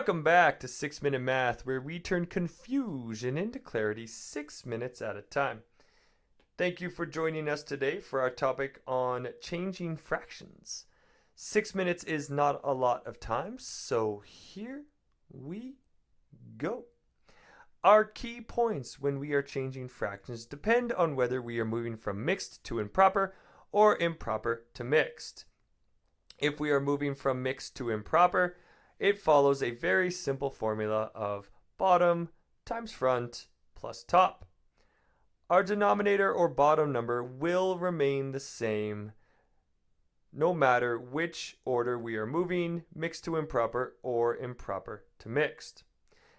Welcome back to 6 Minute Math, where we turn confusion into clarity 6 minutes at a time. Thank you for joining us today for our topic on changing fractions. 6 minutes is not a lot of time, so here we go. Our key points when we are changing fractions depend on whether we are moving from mixed to improper or improper to mixed. If we are moving from mixed to improper, it follows a very simple formula of bottom times front plus top. Our denominator or bottom number will remain the same no matter which order we are moving, mixed to improper or improper to mixed.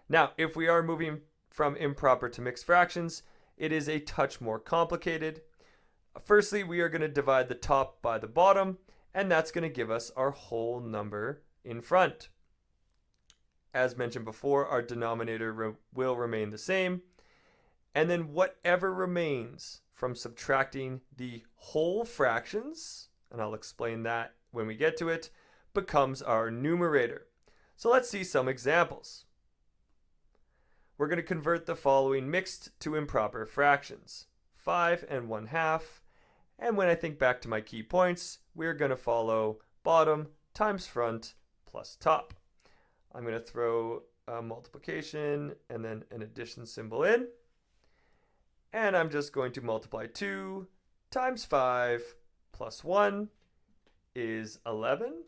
Now, if we are moving from improper to mixed fractions, it is a touch more complicated. Firstly, we are going to divide the top by the bottom, and that's going to give us our whole number in front. As mentioned before, our denominator will remain the same. And then whatever remains from subtracting the whole fractions, and I'll explain that when we get to it, becomes our numerator. So let's see some examples. We're going to convert the following mixed to improper fractions. 5 1/2. And when I think back to my key points, we're going to follow bottom times front plus top. I'm going to throw a multiplication and then an addition symbol in. And I'm just going to multiply 2 times 5 plus 1 is 11.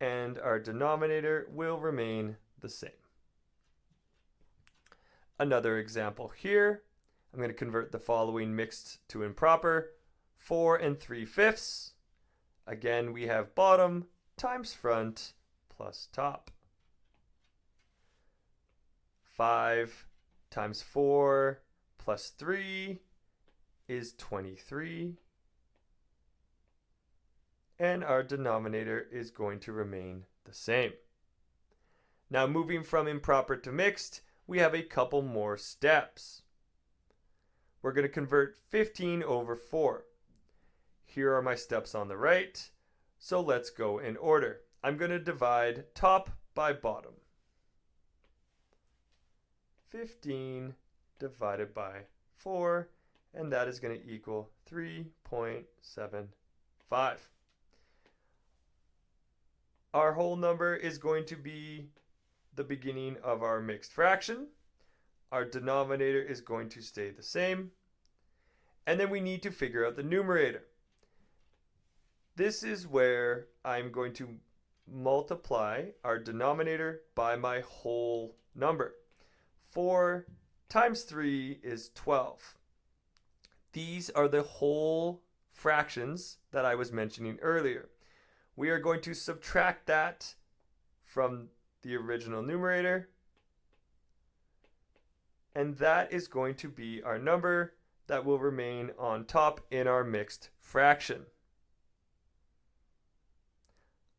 And our denominator will remain the same. Another example here. I'm going to convert the following mixed to improper. 4 3/5. Again, we have bottom times front plus top. 5 times 4 plus 3 is 23. And our denominator is going to remain the same. Now, moving from improper to mixed, we have a couple more steps. We're going to convert 15 over 4. Here are my steps on the right, so let's go in order. I'm going to divide top by bottom. 15 divided by 4, and that is going to equal 3.75. Our whole number is going to be the beginning of our mixed fraction. Our denominator is going to stay the same. And then we need to figure out the numerator. This is where I'm going to multiply our denominator by my whole number. 4 times 3 is 12. These are the whole fractions that I was mentioning earlier. We are going to subtract that from the original numerator, and that is going to be our number that will remain on top in our mixed fraction.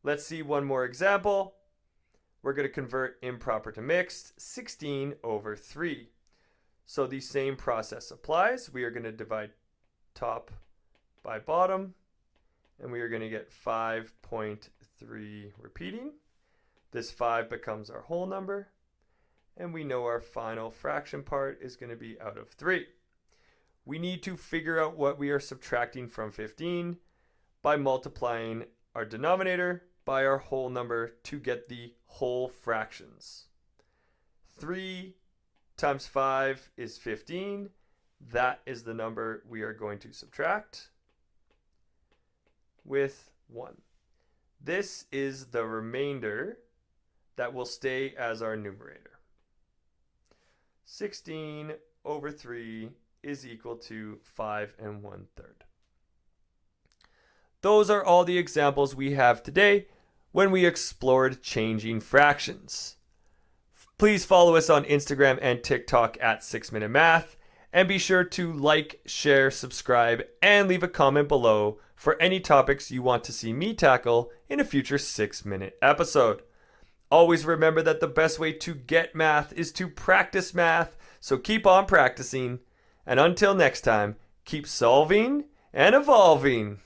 Let's see one more example. We're going to convert improper to mixed, 16 over 3. So the same process applies. We are going to divide top by bottom, and we are going to get 5.3 repeating. This 5 becomes our whole number, and we know our final fraction part is going to be out of 3. We need to figure out what we are subtracting from 15 by multiplying our denominator by our whole number to get the whole fractions. 3 times 5 is 15. That is the number we are going to subtract with 1. This is the remainder that will stay as our numerator. 16 over 3 is equal to 5 1/3. Those are all the examples we have today when we explored changing fractions. Please follow us on Instagram and TikTok at 6 Minute Math, and be sure to like, share, subscribe, and leave a comment below for any topics you want to see me tackle in a future 6-minute episode. Always remember that the best way to get math is to practice math, so keep on practicing, and until next time, keep solving and evolving.